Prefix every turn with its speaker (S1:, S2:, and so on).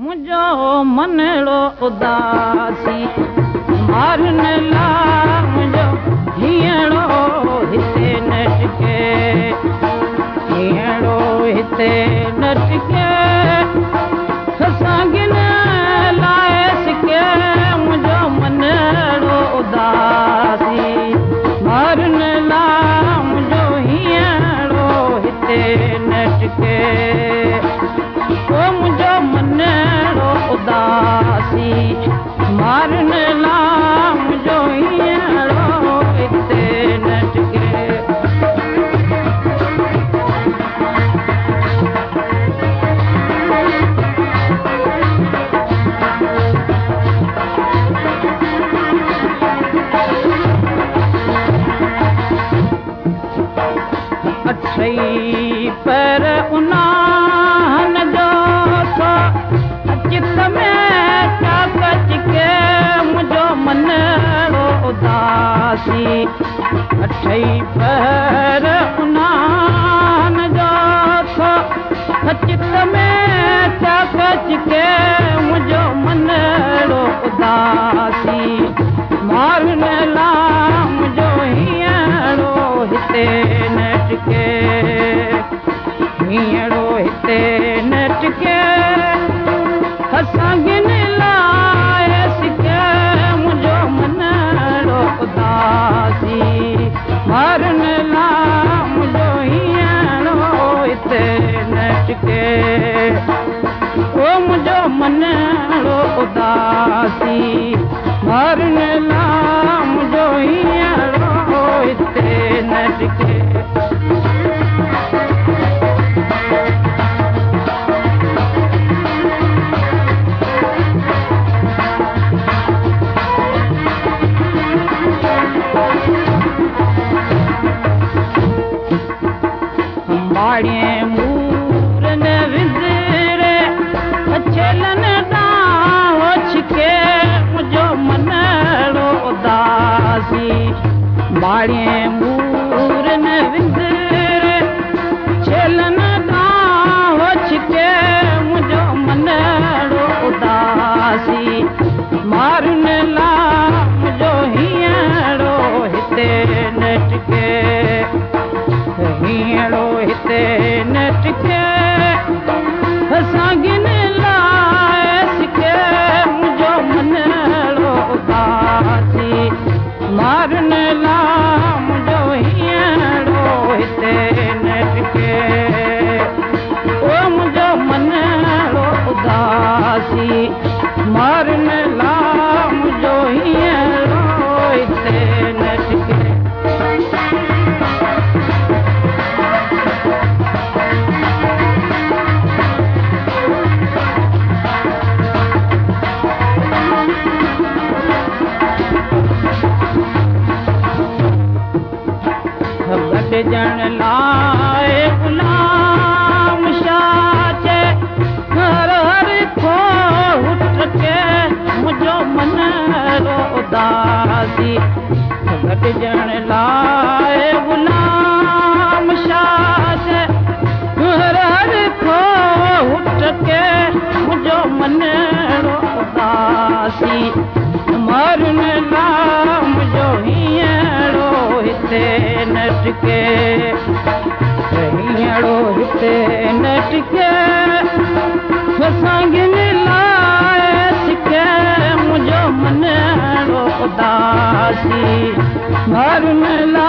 S1: मुझो मनड़ो उदासी मारन ला मुझो हीअड़ो हिते नटके हीअड़ो हिते नटके खसांगिन लाए सिके मुझो मनड़ो उदासी मारन ला मुझो हीअड़ो हिते नटके ओ मुझो मनड़ो उदासी मारन ला मुझो हीअड़ो हिते नटके अठई पर उन्हान जो चित में ताकत के मुझो मनड़ो उदासी अठई पर उन्हान जो चित में ताकत के मुझो मनड़ो उदासी मारन ला मुझो हीअड़ो हिते नटके हीअड़ो हिते नटके खसांगिन लाए सिके मुझो मनड़ो उदासी मारन ला मुझो हीअड़ो हिते नटके ओ मुझो मनड़ो उदासी मारन ला मुझो हीअड़ो हिते नटके बाड़िए मूरन विंदरे अचलन दाहो छिके मुझो मनड़ो उदासी बाड़िए मूरन विंदरे अचलन दाहो छिके मुझो मनड़ो उदासी मारन ला मुझो हीअड़ो हिते नटके हीअड़ो हिते नटके खसांगिन लाए सिके मुझो मनड़ो उदासी मारन ला मुझो हीअड़ो हिते नटके ओ मुझो मनड़ो उदासी मारन ला मुझो हीअड़ो हिते नटके जन लाए गुलाम शाचे हर हर को उठके मुझो मनड़ो उदासी घट जन लाए गुलाम शाचे हर हर को उठके मुझो मनड़ो उदासी मारन ला मुझो हीअड़ो हिते नटके हीअड़ो हिते नटके खसांगिन लाए सिके मुझो मनड़ो उदासी मारन ला